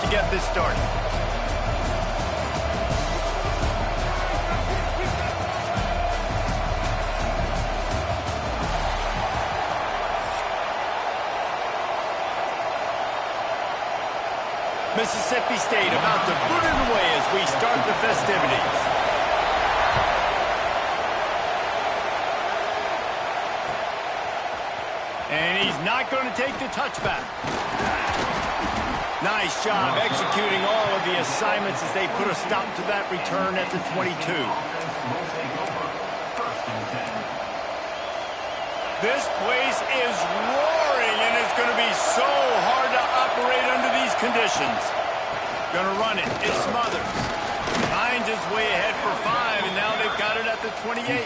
to get this started. Mississippi State about to boot it away as we start the festivities. And he's not going to take the touchback. Nice job executing all of the assignments as they put a stop to that return at the 22. This place is roaring, and it's going to be so hard to operate under these conditions. Going to run it. It smothers. Finds his way ahead for 5, and now they've got it at the 28.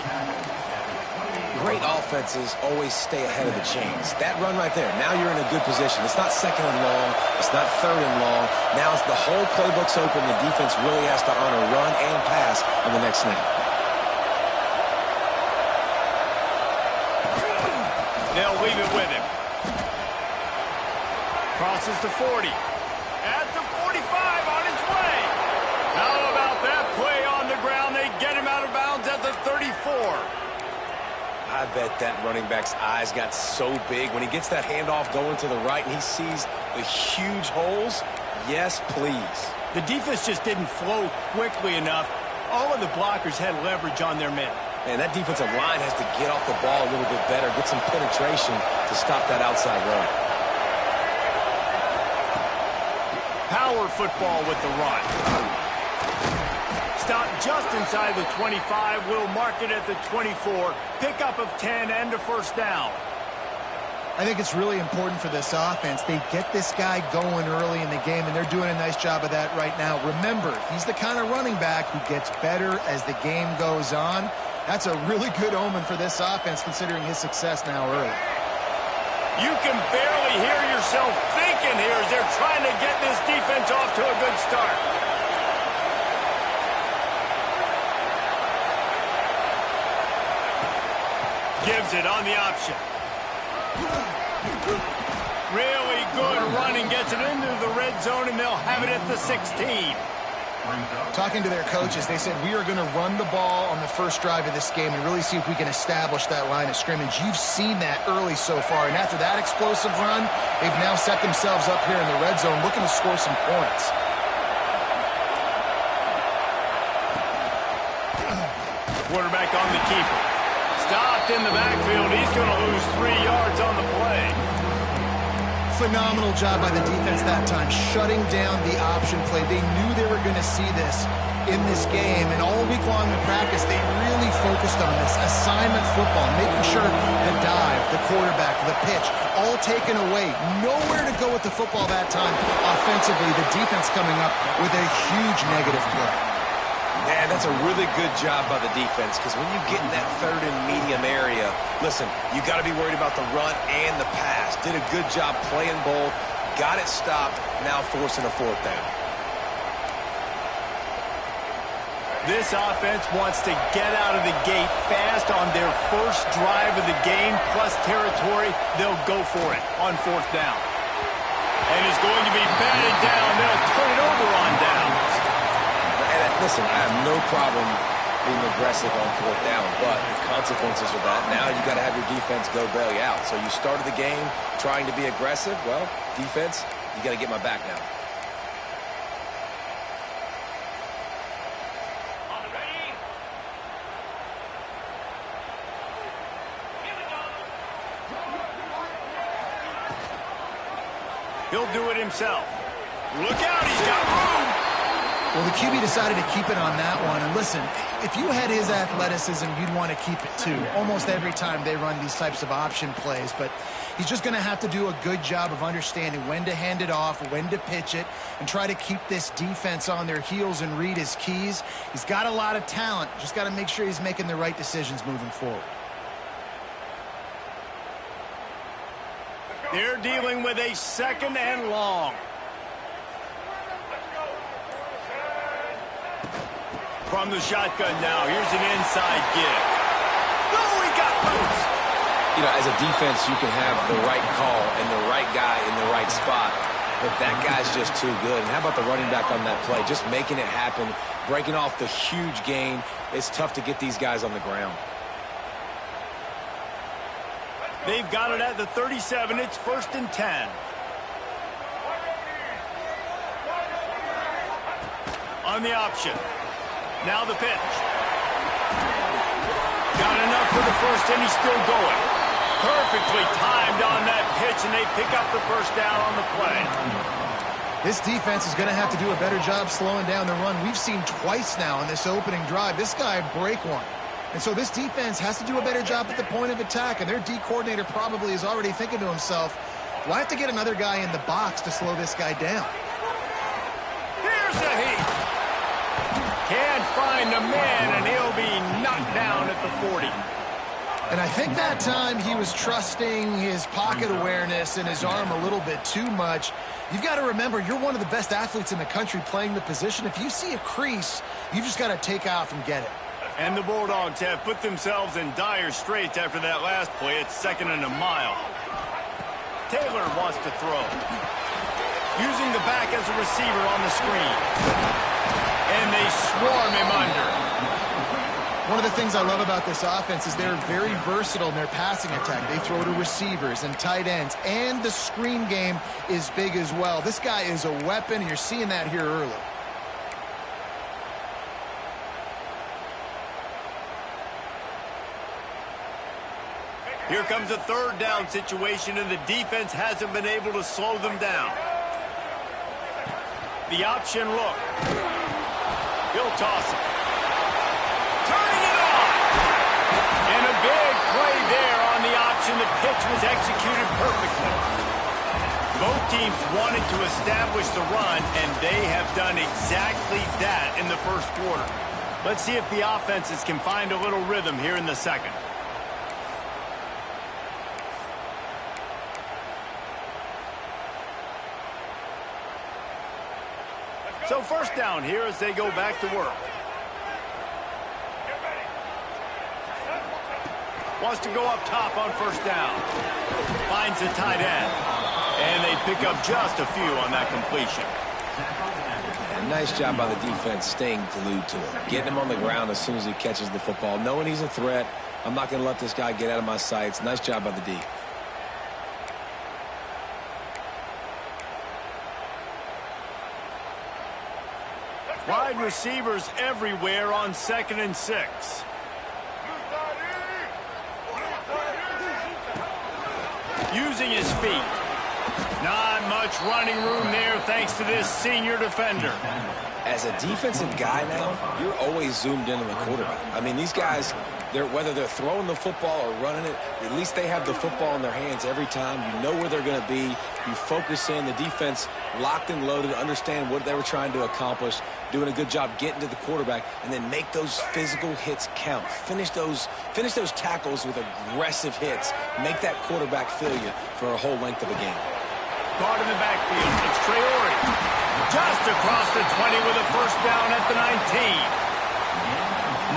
Great offenses always stay ahead of the chains. That run right there, now you're in a good position. It's not second and long. It's not third and long. Now it's the whole playbook's open. The defense really has to honor run and pass on the next snap. They'll leave it with him. Crosses the 40. At the 45, on his way. How about that play on the ground? They get him out of bounds at the 34. I bet that running back's eyes got so big when he gets that handoff going to the right and he sees the huge holes. Yes, please. The defense just didn't flow quickly enough. All of the blockers had leverage on their men. And that defensive line has to get off the ball a little bit better, get some penetration to stop that outside run. Power football with the run. Stop just inside the 25. We'll mark it at the 24. Pickup of 10 and a first down. I think it's really important for this offense. They get this guy going early in the game, and they're doing a nice job of that right now. Remember, he's the kind of running back who gets better as the game goes on. That's a really good omen for this offense, considering his success now early. You can barely hear yourself thinking here as they're trying to get this defense off to a good start. Gives it on the option. Really good running, gets it into the red zone, and they'll have it at the 16. Talking to their coaches, they said, we are going to run the ball on the first drive of this game and really see if we can establish that line of scrimmage. You've seen that early so far, and after that explosive run, they've now set themselves up here in the red zone looking to score some points. Quarterback on the keeper. Stopped in the backfield. He's going to lose 3 yards on the play. Phenomenal job by the defense that time, shutting down the option play. They knew they were going to see this in this game, and all week long in practice, they really focused on this assignment football, making sure the dive, the quarterback, the pitch, all taken away. Nowhere to go with the football that time. Offensively, the defense coming up with a huge negative play. Man, that's a really good job by the defense, because when you get in that third and medium area, listen, you got to be worried about the run and the pass. Did a good job playing both, got it stopped, now forcing a fourth down. This offense wants to get out of the gate fast on their first drive of the game, plus territory. They'll go for it on fourth down. And it's going to be batted down. They'll turn it over on downs. Listen, I have no problem being aggressive on fourth down, but the consequences of that, now you got to have your defense go bail you out. So you started the game trying to be aggressive. Well, defense, you got to get my back now. He'll do it himself. Look out, he's got room. Well, the QB decided to keep it on that one. And listen, if you had his athleticism, you'd want to keep it too. Almost every time they run these types of option plays. But he's just going to have to do a good job of understanding when to hand it off, when to pitch it, and try to keep this defense on their heels and read his keys. He's got a lot of talent. Just got to make sure he's making the right decisions moving forward. They're dealing with a second and long. From the shotgun now, here's an inside give. No, he got loose. You know, as a defense, you can have the right call and the right guy in the right spot. But that guy's just too good. And how about the running back on that play? Just making it happen, breaking off the huge gain. It's tough to get these guys on the ground. They've got it at the 37. It's 1st and 10. On the option. Now the pitch. Got enough for the first, and he's still going. Perfectly timed on that pitch, and they pick up the first down on the play. This defense is going to have to do a better job slowing down the run. We've seen twice now in this opening drive. This guy break one. And so this defense has to do a better job at the point of attack, and their D coordinator probably is already thinking to himself, well, I have to get another guy in the box to slow this guy down. Here's a heat. Can't find the man, and he'll be knocked down at the 40. And I think that time he was trusting his pocket awareness and his arm a little bit too much. You've got to remember, you're one of the best athletes in the country playing the position. If you see a crease, you've just got to take off and get it. And the Bulldogs have put themselves in dire straits after that last play. It's 2nd and a mile. Taylor wants to throw. Using the back as a receiver on the screen. And they swarm him under. One of the things I love about this offense is they're very versatile in their passing attack. They throw to receivers and tight ends, and the screen game is big as well. This guy is a weapon, and you're seeing that here early. Here comes a 3rd down situation, and the defense hasn't been able to slow them down. The option look. He'll toss it. Turning it on! And a big play there on the option. The pitch was executed perfectly. Both teams wanted to establish the run, and they have done exactly that in the first quarter. Let's see if the offenses can find a little rhythm here in the second. So 1st down here as they go back to work. Wants to go up top on 1st down. Finds the tight end. And they pick up just a few on that completion. And nice job by the defense staying glued to him. Getting him on the ground as soon as he catches the football. Knowing he's a threat. I'm not going to let this guy get out of my sights. Nice job by the D. Wide receivers everywhere on 2nd and 6. Using his feet. Not much running room there thanks to this senior defender. As a defensive guy now, you're always zoomed in on the quarterback. I mean, these guys, whether they're throwing the football or running it, at least they have the football in their hands every time. You know where they're going to be. You focus in. The defense locked and loaded, understand what they were trying to accomplish, doing a good job getting to the quarterback, and then make those physical hits count. Finish those tackles with aggressive hits. Make that quarterback feel you for a whole length of a game. Caught in the backfield. It's Traore. Just across the 20 with a 1st down at the 19.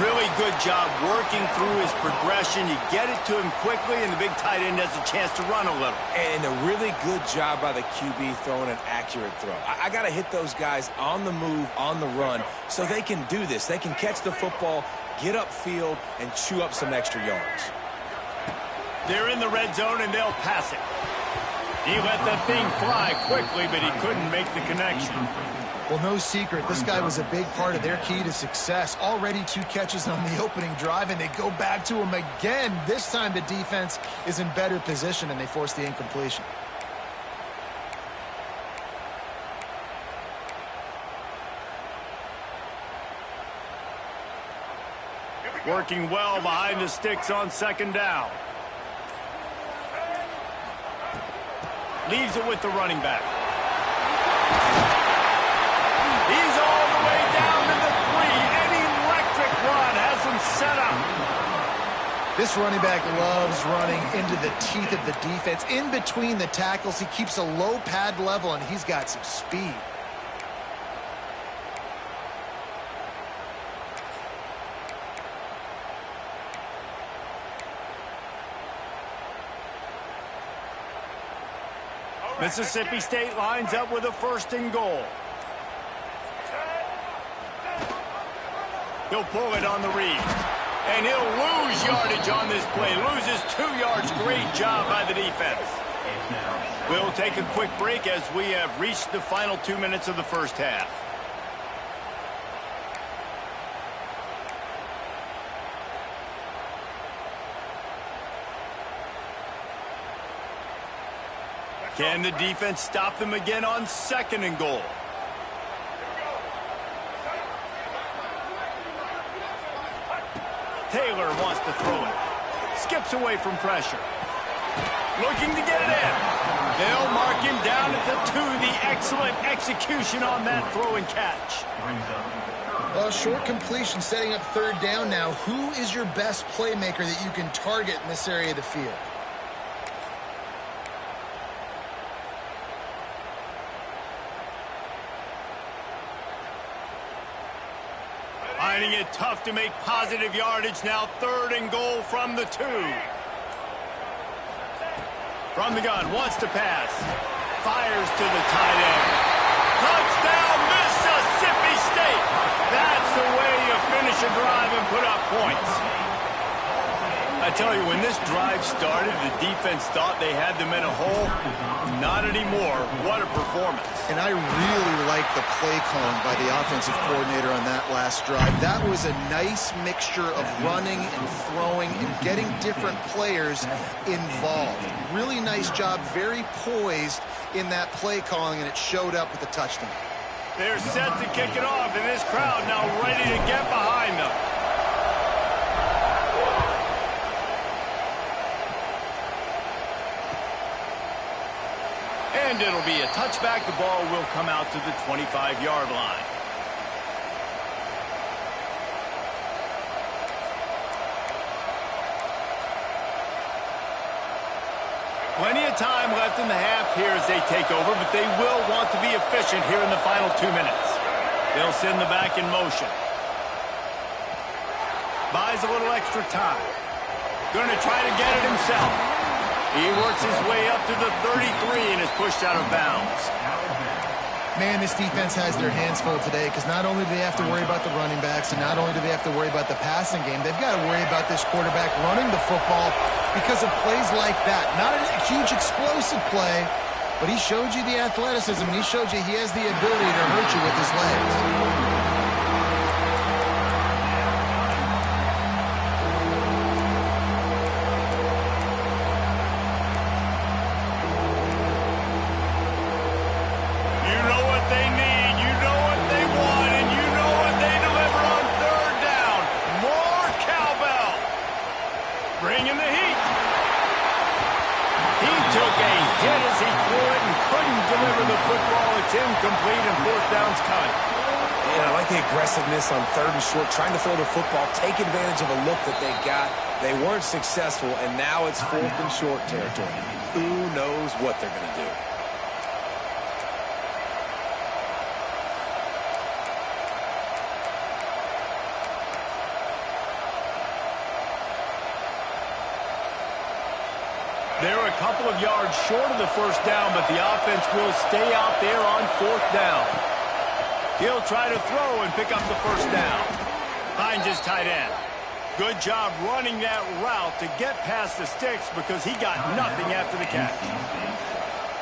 Really good job working through his progression. You get it to him quickly, and the big tight end has a chance to run a little. And a really good job by the QB throwing an accurate throw. I got to hit those guys on the move, on the run, so they can do this. They can catch the football, get upfield, and chew up some extra yards. They're in the red zone, and they'll pass it. He let that thing fly quickly, but he couldn't make the connection. Well, no secret, this guy was a big part of their key to success. Already 2 catches on the opening drive, and they go back to him again. This time the defense is in better position, and they force the incompletion. Working well behind the sticks on 2nd down. Leaves it with the running back. He's all the way down to the 3. An electric run has him set up. This running back loves running into the teeth of the defense. In between the tackles, he keeps a low pad level, and he's got some speed. Mississippi State lines up with a 1st and goal. He'll pull it on the read. And he'll lose yardage on this play. Loses 2 yards. Great job by the defense. We'll take a quick break as we have reached the final 2 minutes of the first half. Can the defense stop them again on 2nd and goal? Taylor wants to throw it. Skips away from pressure. Looking to get it in. They'll mark him down at the 2. The excellent execution on that throw and catch. Well, short completion setting up 3rd down now. Who is your best playmaker that you can target in this area of the field? Finding it tough to make positive yardage now. 3rd and goal from the 2. From the gun, wants to pass. Fires to the tight end. Touchdown, Mississippi State! That's the way you finish a drive and put up points. I tell you, when this drive started, the defense thought they had them in a hole. Not anymore. What a performance. And I really like the play calling by the offensive coordinator on that last drive. That was a nice mixture of running and throwing and getting different players involved. Really nice job, very poised in that play calling, and it showed up with the touchdown. They're set to kick it off, and this crowd now ready to get behind them. And it'll be a touchback. The ball will come out to the 25-yard line. Plenty of time left in the half here as they take over, but they will want to be efficient here in the final 2 minutes. They'll send the back in motion. Buys a little extra time. Going to try to get it himself. He works his way up to the 33 and is pushed out of bounds. Man, this defense has their hands full today because not only do they have to worry about the running backs and not only do they have to worry about the passing game, they've got to worry about this quarterback running the football because of plays like that. Not a huge explosive play, but he showed you the athleticism. He showed you he has the ability to hurt you with his legs. Bringing the heat. He took a hit as he threw it and couldn't deliver the football. It's incomplete and 4th down's coming. Yeah, I like the aggressiveness on 3rd and short, trying to throw the football, take advantage of a look that they got. They weren't successful, and now it's 4th and short territory. Who knows what they're going to do? They're a couple of yards short of the 1st down, but the offense will stay out there on 4th down. He'll try to throw and pick up the 1st down. Finds his tight end. Good job running that route to get past the sticks because he got nothing after the catch.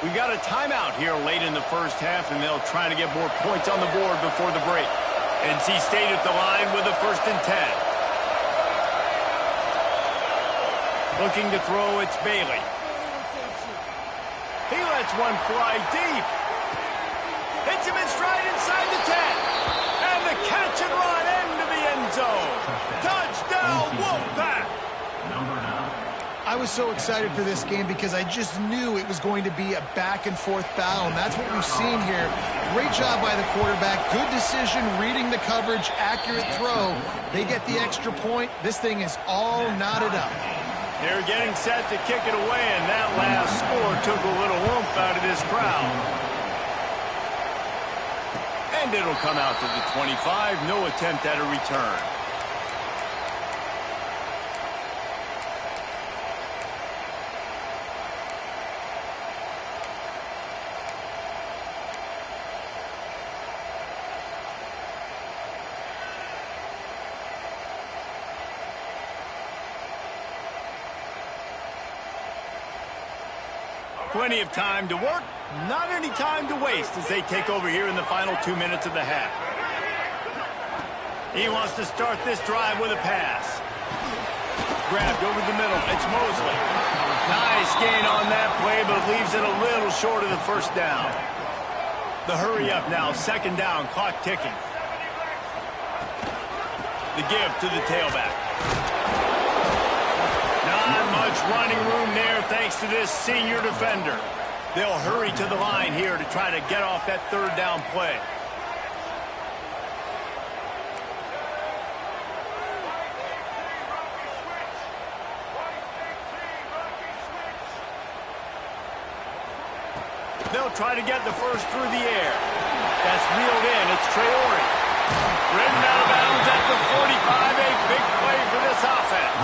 We've got a timeout here late in the first half, and they'll try to get more points on the board before the break. NC State at the line with a 1st and 10. Looking to throw, it's Bailey. He lets one fly deep. Hits him in stride inside the 10. And the catch and run into the end zone. Touchdown, Wolfpack! I was so excited for this game because I just knew it was going to be a back-and-forth battle, and that's what we've seen here. Great job by the quarterback. Good decision, reading the coverage, accurate throw. They get the extra point. This thing is all knotted up. They're getting set to kick it away, and that last score took a little oomph out of this crowd. And it'll come out to the 25. No attempt at a return. Plenty of time to work, not any time to waste as they take over here in the final 2 minutes of the half. He wants to start this drive with a pass. Grabbed over the middle. It's Mosley. Nice gain on that play, but leaves it a little short of the first down. The hurry up now, second down, clock ticking. The give to the tailback. Not much running room there thanks to this senior defender. They'll hurry to the line here to try to get off that third down play. They'll try to get the first through the air. That's reeled in. It's Traore. Ridden out of bounds at the 45. A big play for this offense.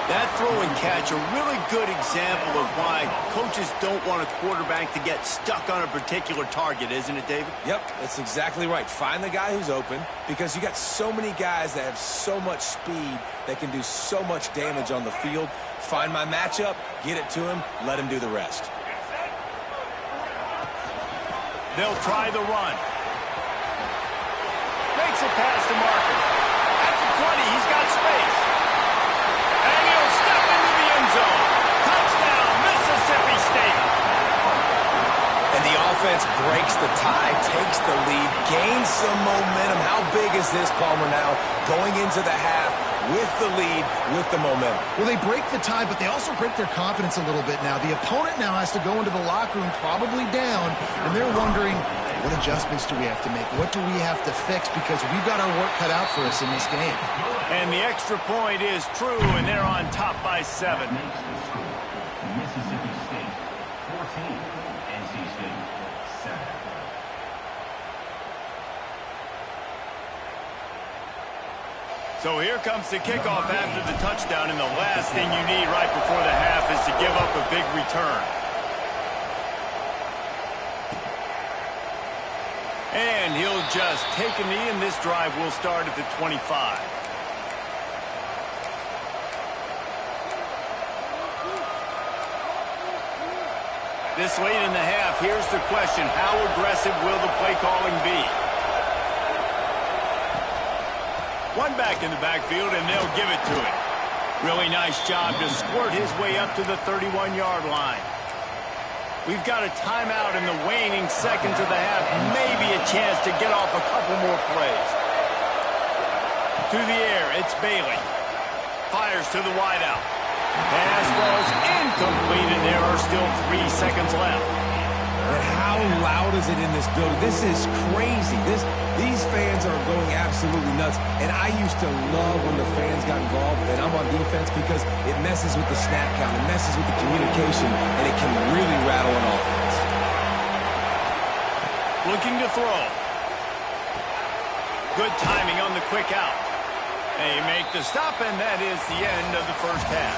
That throw and catch, a really good example of why coaches don't want a quarterback to get stuck on a particular target, isn't it, David? Yep, that's exactly right. Find the guy who's open, because you got so many guys that have so much speed that can do so much damage on the field. Find my matchup, get it to him, let him do the rest. They'll try the run. Makes it past the marker. At the 20, he's got space. And he'll step into the end zone. Touchdown, Mississippi State. And the offense breaks the tie, takes the lead, gains some momentum. How big is this, Palmer, now? Going into the half with the lead, with the momentum. Well, they break the tie, but they also break their confidence a little bit now. The opponent now has to go into the locker room probably down, and they're wondering, what adjustments do we have to make? What do we have to fix? Because we've got our work cut out for us in this game. And the extra point is true, and they're on top by 7. Mississippi State 14, NC State 7. So here comes the kickoff after the touchdown, and the last thing you need right before the half is to give up a big return. And he'll just take a knee, and this drive will start at the 25. This late in the half, here's the question: how aggressive will the play calling be? One back in the backfield, and they'll give it to him. Really nice job to squirt his way up to the 31-yard line. We've got a timeout in the waning seconds of the half. Maybe a chance to get off a couple more plays. To the air, it's Bailey. Fires to the wideout. Pass falls incomplete, and there are still 3 seconds left. And how loud is it in this building? This is crazy. These fans are going absolutely nuts. And I used to love when the fans got involved, and I'm on defense, because it messes with the snap count, it messes with the communication, and it can really rattle an offense. Looking to throw. Good timing on the quick out. They make the stop, and that is the end of the first half.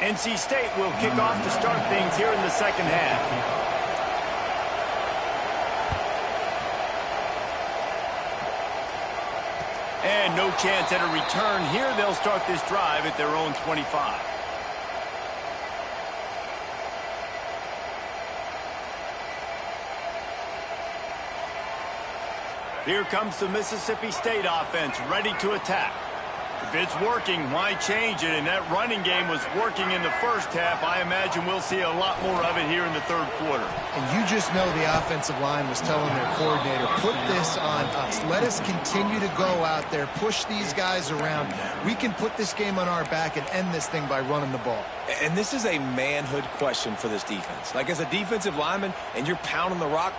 NC State will kick off to start things here in the second half. And no chance at a return here. They'll start this drive at their own 25. Here comes the Mississippi State offense, ready to attack. If it's working, why change it? And that running game was working in the first half. I imagine we'll see a lot more of it here in the third quarter. And you just know the offensive line was telling their coordinator, put this on us. Let us continue to go out there, push these guys around. We can put this game on our back and end this thing by running the ball. And this is a manhood question for this defense. Like, as a defensive lineman, and you're pounding the rock,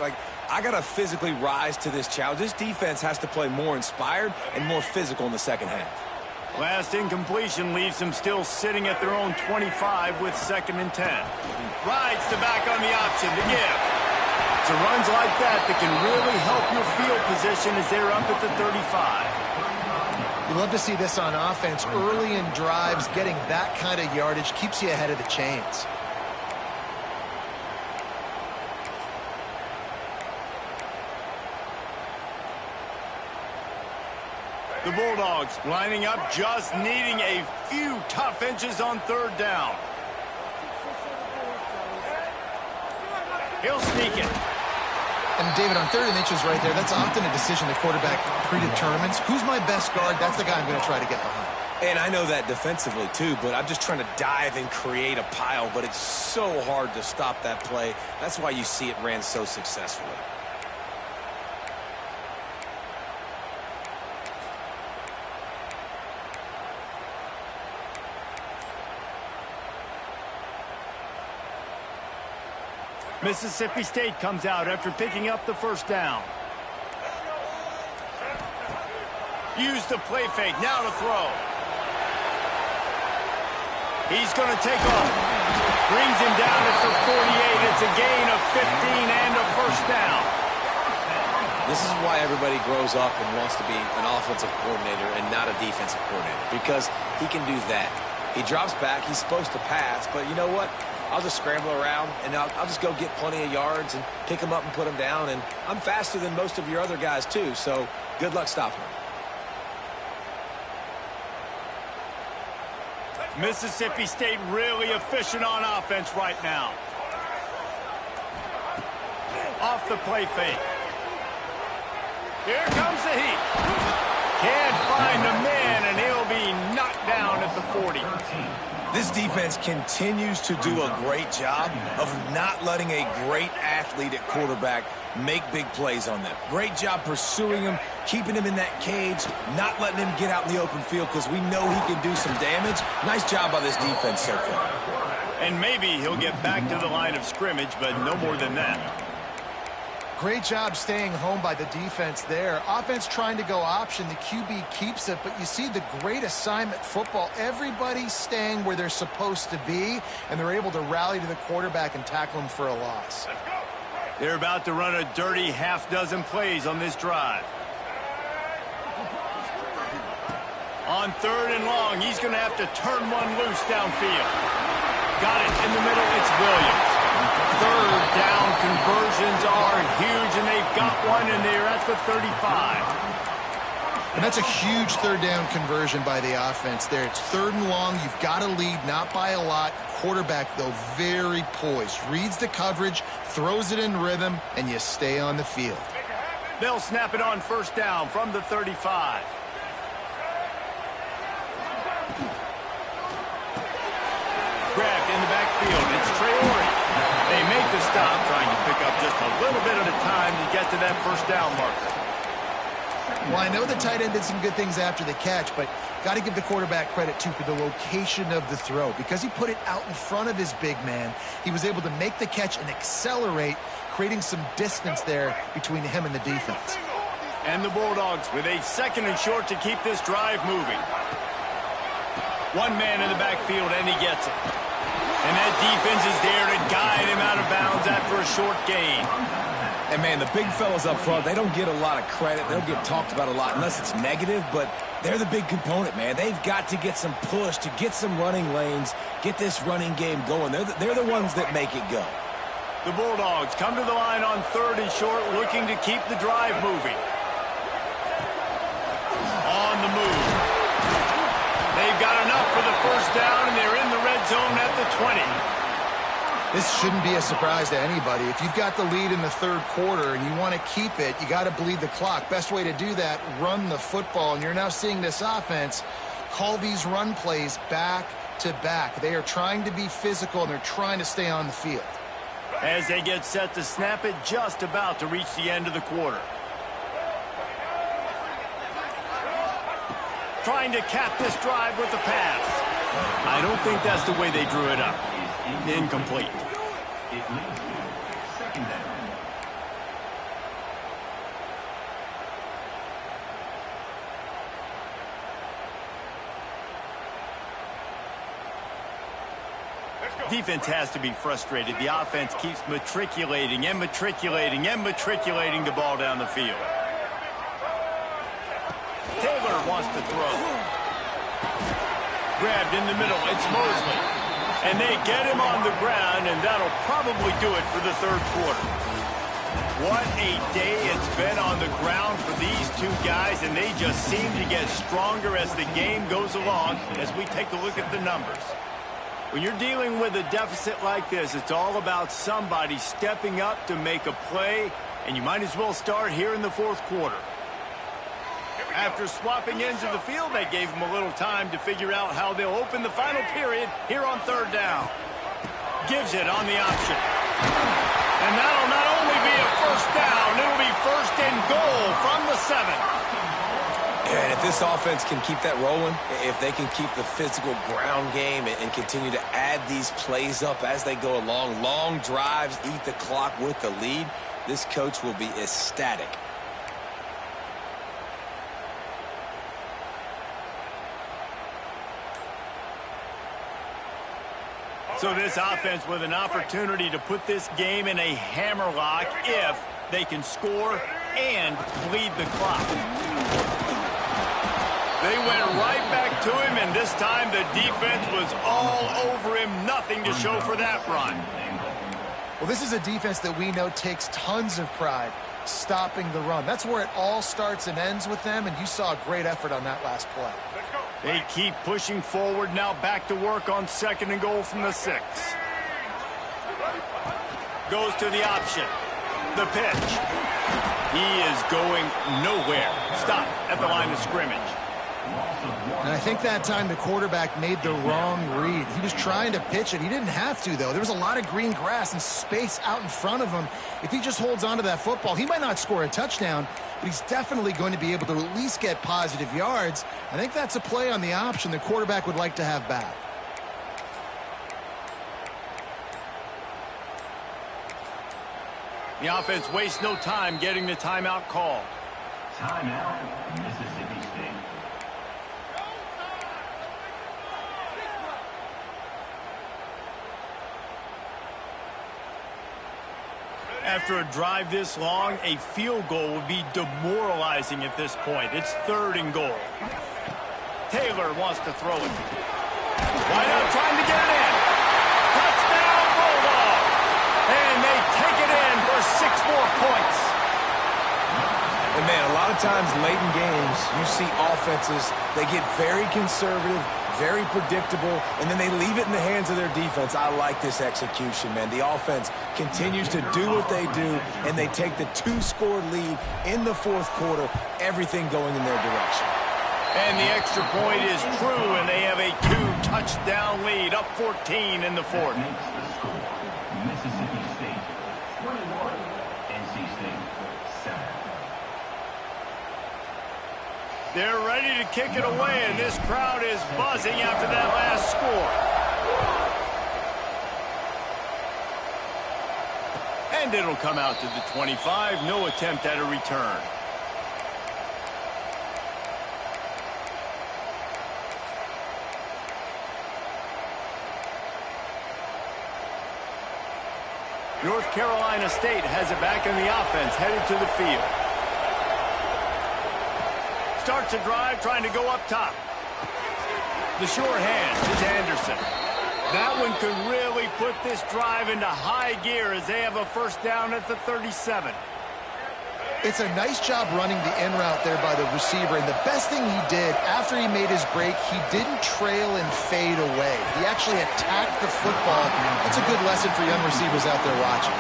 like, I got to physically rise to this challenge. This defense has to play more inspired and more physical in the second half. Last incompletion leaves them still sitting at their own 25 with 2nd and 10. Rides the back on the option to give. It's runs like that can really help your field position as they're up at the 35. You love to see this on offense. Early in drives, getting that kind of yardage keeps you ahead of the chains. The Bulldogs lining up, just needing a few tough inches on third down. He'll sneak it. And David, on 3rd and inches right there, that's often a decision the quarterback predetermines. Who's my best guard? That's the guy I'm going to try to get behind. And I know that defensively too, but I'm just trying to dive and create a pile, but it's so hard to stop that play. That's why you see it ran so successfully. Mississippi State comes out after picking up the first down. Use the play fake, now to throw. He's going to take off. Brings him down at the 48. It's a gain of 15 and a first down. This is why everybody grows up and wants to be an offensive coordinator and not a defensive coordinator, because he can do that. He drops back, he's supposed to pass, but you know what? I'll just scramble around, and I'll just go get plenty of yards and pick them up and put them down, and I'm faster than most of your other guys, too, so good luck stopping them. Mississippi State really efficient on offense right now. Off the play fake. Here comes the heat. Can't find the man, and he'll be knocked down at the 40. This defense continues to do a great job of not letting a great athlete at quarterback make big plays on them. Great job pursuing him, keeping him in that cage, not letting him get out in the open field because we know he can do some damage. Nice job by this defense so far. And maybe he'll get back to the line of scrimmage, but no more than that. Great job staying home by the defense there. Offense trying to go option. The QB keeps it, but you see the great assignment football. Everybody's staying where they're supposed to be, and they're able to rally to the quarterback and tackle him for a loss. They're about to run a dirty half-dozen plays on this drive. On 3rd and long, he's going to have to turn one loose downfield. Got it in the middle. It's Williams. 3rd down conversions are huge, and they've got one, and they're at the 35. And that's a huge 3rd down conversion by the offense there. It's 3rd and long. You've got to lead, not by a lot. Quarterback, though, very poised. Reads the coverage, throws it in rhythm, and you stay on the field. They'll snap it on 1st down from the 35. Grabbed in the backfield. It's Traore. They make the stop, trying to pick up just a little bit at a time to get to that 1st down marker. Well, I know the tight end did some good things after the catch, but got to give the quarterback credit, too, for the location of the throw. Because he put it out in front of his big man, he was able to make the catch and accelerate, creating some distance there between him and the defense. And the Bulldogs with a 2nd and short to keep this drive moving. One man in the backfield, and he gets it. And that defense is there to guide him out of bounds after a short gain. And, man, the big fellas up front, they don't get a lot of credit. They don't get talked about a lot unless it's negative, but they're the big component, man. They've got to get some push, to get some running lanes, get this running game going. They're the ones that make it go. The Bulldogs come to the line on 3rd and short, looking to keep the drive moving. On the move. They've got enough for the 1st down, and they're in the red zone at the 20. This shouldn't be a surprise to anybody. If you've got the lead in the 3rd quarter and you want to keep it, you got to bleed the clock. Best way to do that, run the football. And you're now seeing this offense call these run plays back to back. They are trying to be physical, and they're trying to stay on the field. As they get set to snap it, just about to reach the end of the quarter. Trying to cap this drive with a pass. I don't think that's the way they drew it up. Incomplete. Defense has to be frustrated. The offense keeps matriculating and matriculating and matriculating the ball down the field. Taylor wants to throw. Grabbed in the middle. It's Mosley. And they get him on the ground, and that'll probably do it for the 3rd quarter. What a day it's been on the ground for these two guys, and they just seem to get stronger as the game goes along as we take a look at the numbers. When you're dealing with a deficit like this, it's all about somebody stepping up to make a play, and you might as well start here in the fourth quarter. After swapping into the field, they gave them a little time to figure out how they'll open the final period here on third down. Gives it on the option. And that'll not only be a first down, it'll be first and goal from the 7. And if this offense can keep that rolling, if they can keep the physical ground game and continue to add these plays up as they go along, long drives, eat the clock with the lead, this coach will be ecstatic. So this offense with an opportunity to put this game in a hammerlock if they can score and bleed the clock. They went right back to him, and this time the defense was all over him. Nothing to show for that run. Well, this is a defense that we know takes tons of pride stopping the run. That's where it all starts and ends with them, and you saw a great effort on that last play. They keep pushing forward, now back to work on second and goal from the 6. Goes to the option. The pitch. He is going nowhere. Stop at the line of scrimmage. And I think that time the quarterback made the wrong read. He was trying to pitch it. He didn't have to, though. There was a lot of green grass and space out in front of him. If he just holds on to that football, he might not score a touchdown, but he's definitely going to be able to at least get positive yards. I think that's a play on the option the quarterback would like to have back. The offense wastes no time getting the timeout call. Timeout, Mississippi State. After a drive this long, a field goal would be demoralizing at this point. It's third and goal. Taylor wants to throw it. Wide out, trying to get it in. Touchdown, Bulldog. And they take it in for 6 more points. And, man, a lot of times late in games, you see offenses, they get very conservative, very predictable, and then they leave it in the hands of their defense. I like this execution, man. The offense continues to do what they do, and they take the 2-score lead in the fourth quarter, everything going in their direction. And the extra point is true, and they have a 2-touchdown lead, up 14 in the fourth. Makes the score. Mississippi State 21, NC State 7. They're ready to kick it away, and this crowd is buzzing after that last score. And it'll come out to the 25. No attempt at a return. North Carolina State has it back in the offense, headed to the field. Starts a drive, trying to go up top. The sure hand is Anderson. That one could really put this drive into high gear as they have a first down at the 37. It's a nice job running the in route there by the receiver, and the best thing he did after he made his break, he didn't trail and fade away. He actually attacked the football. That's a good lesson for young receivers out there watching.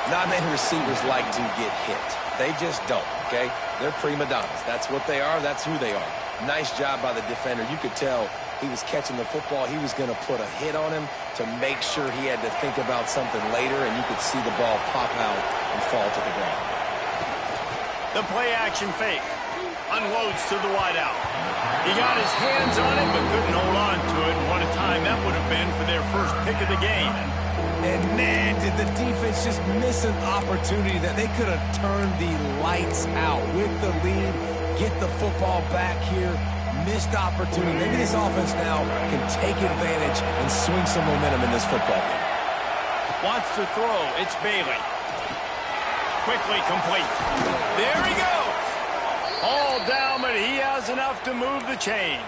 Not many receivers like to get hit. They just don't, okay? They're prima donnas. That's what they are. That's who they are. Nice job by the defender. You could tell he was catching the football. He was going to put a hit on him to make sure he had to think about something later, and you could see the ball pop out and fall to the ground. The play-action fake. Unloads to the wideout. He got his hands on it, but couldn't hold on to it. What a time that would have been for their first pick of the game. And, man, did the defense just miss an opportunity that they could have turned the lights out with the lead, get the football back here. Missed opportunity. Maybe this offense now can take advantage and swing some momentum in this football game. Wants to throw. It's Bailey. Quickly complete. There he goes. All down, but he has enough to move the chains.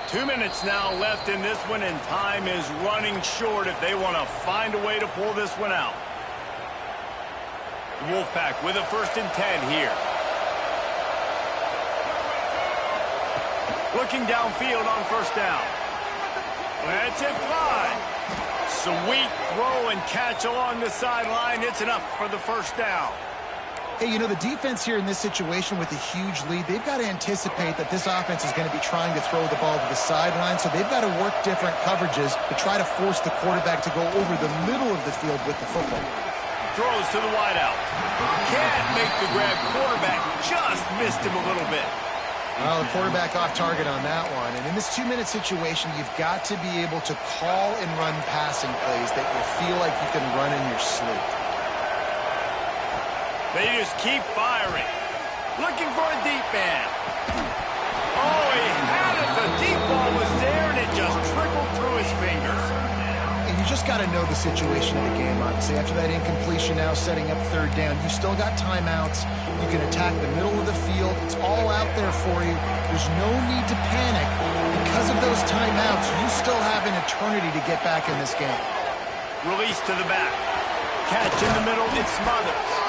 2 minutes now left in this one, and time is running short if they want to find a way to pull this one out. Wolfpack with a 1st and 10 here. Looking downfield on 1st down. Let's it fly. Sweet throw and catch along the sideline. It's enough for the 1st down. Hey, you know, the defense here in this situation with a huge lead, they've got to anticipate that this offense is going to be trying to throw the ball to the sideline, so they've got to work different coverages to try to force the quarterback to go over the middle of the field with the football. Throws to the wideout. Can't make the grab. Quarterback just missed him a little bit. Well, the quarterback off target on that one. And in this 2-minute situation, you've got to be able to call and run passing plays that you feel like you can run in your sleep. They just keep firing. Looking for a deep man. Oh, he had it. The deep ball was there, and it just trickled through his fingers. And you just got to know the situation of the game, obviously. After that incompletion now setting up 3rd down, you still got timeouts. You can attack the middle of the field. It's all out there for you. There's no need to panic. Because of those timeouts, you still have an eternity to get back in this game. Release to the back. Catch in the middle. It's Smothers.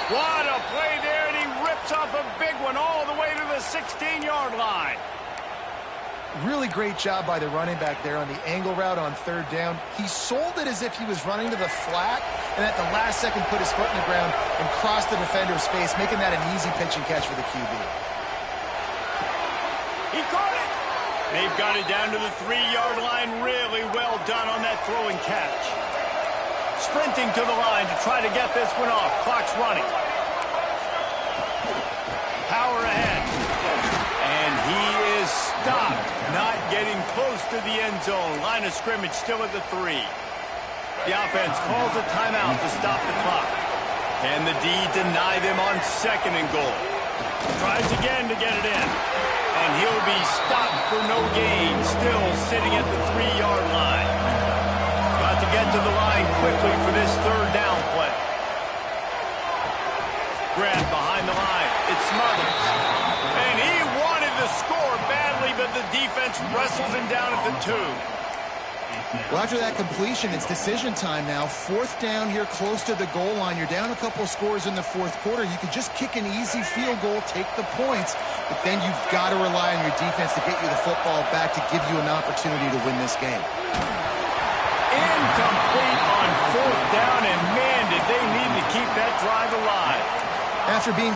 What a play there, and he rips off a big one all the way to the 16-yard line. Really great job by the running back there on the angle route on 3rd down. He sold it as if he was running to the flat, and at the last second put his foot in the ground and crossed the defender's face, making that an easy pitch and catch for the QB. He caught it. They've got it down to the 3-yard line. Really well done on that throw and catch. Sprinting to the line to try to get this one off. Clock's running. Power ahead. And he is stopped. Not getting close to the end zone. Line of scrimmage still at the 3. The offense calls a timeout to stop the clock. Can the D deny them on 2nd and goal? Tries again to get it in. And he'll be stopped for no gain. Still sitting at the 3-yard line. Got to get to the line quickly for this 3rd down play. Grab behind the line. It's Smothers. And he wanted to score badly, but the defense wrestles him down at the 2. Well, after that completion, it's decision time now. 4th down here close to the goal line. You're down a couple of scores in the 4th quarter. You could just kick an easy field goal, take the points, but then you've got to rely on your defense to get you the football back to give you an opportunity to win this game. Incomplete on 4th down, and man, did they need to keep that drive alive. After being